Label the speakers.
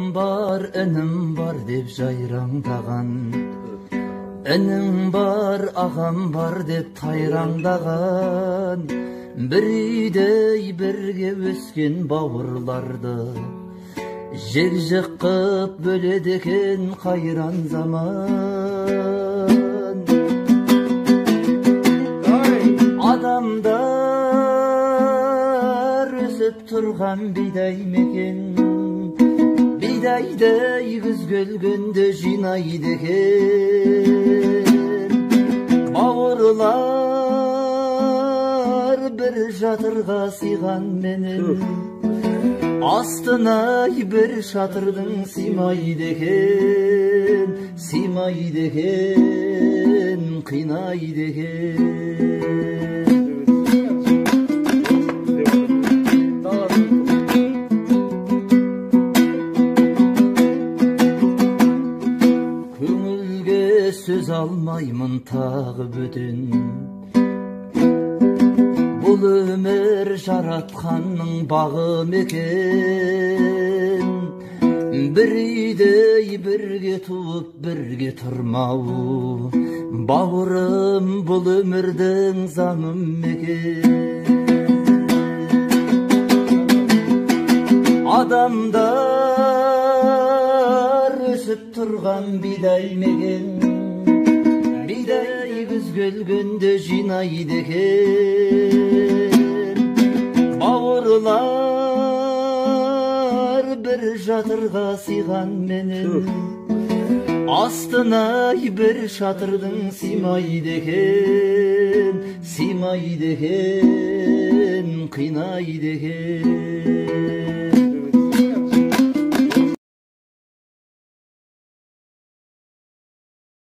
Speaker 1: Інім бар деп жайраңдаған, інім бар, ағам бар деп тайраңдаған, бір үйдей бірге өскен бауырларды жек-жек қып бөледі екен қайран заман. Адамдар өсіп тұрған бидай мекен, бидайдай күз келгенде жинайды екен. Бауырлар бір жатырға сыйған менен, астына бір шатырдың сыймайды екен, сыймайды екен, қинайды екен. Сөз алмаймын тағы бөтен, бұл өмір жаратқанның бағы мекен. Бір үйдей бірге туып бірге тұрмау, бауырым, бұл өмірдің заңы мекен. Адамдар өсіп тұрған бидай мекен, бидай күз келгенде жинайды екен. Бауырлар бір жатырға сыйған менен, астына бір шатырдың сыймайды екен, сыймайды екен, қинайды екен.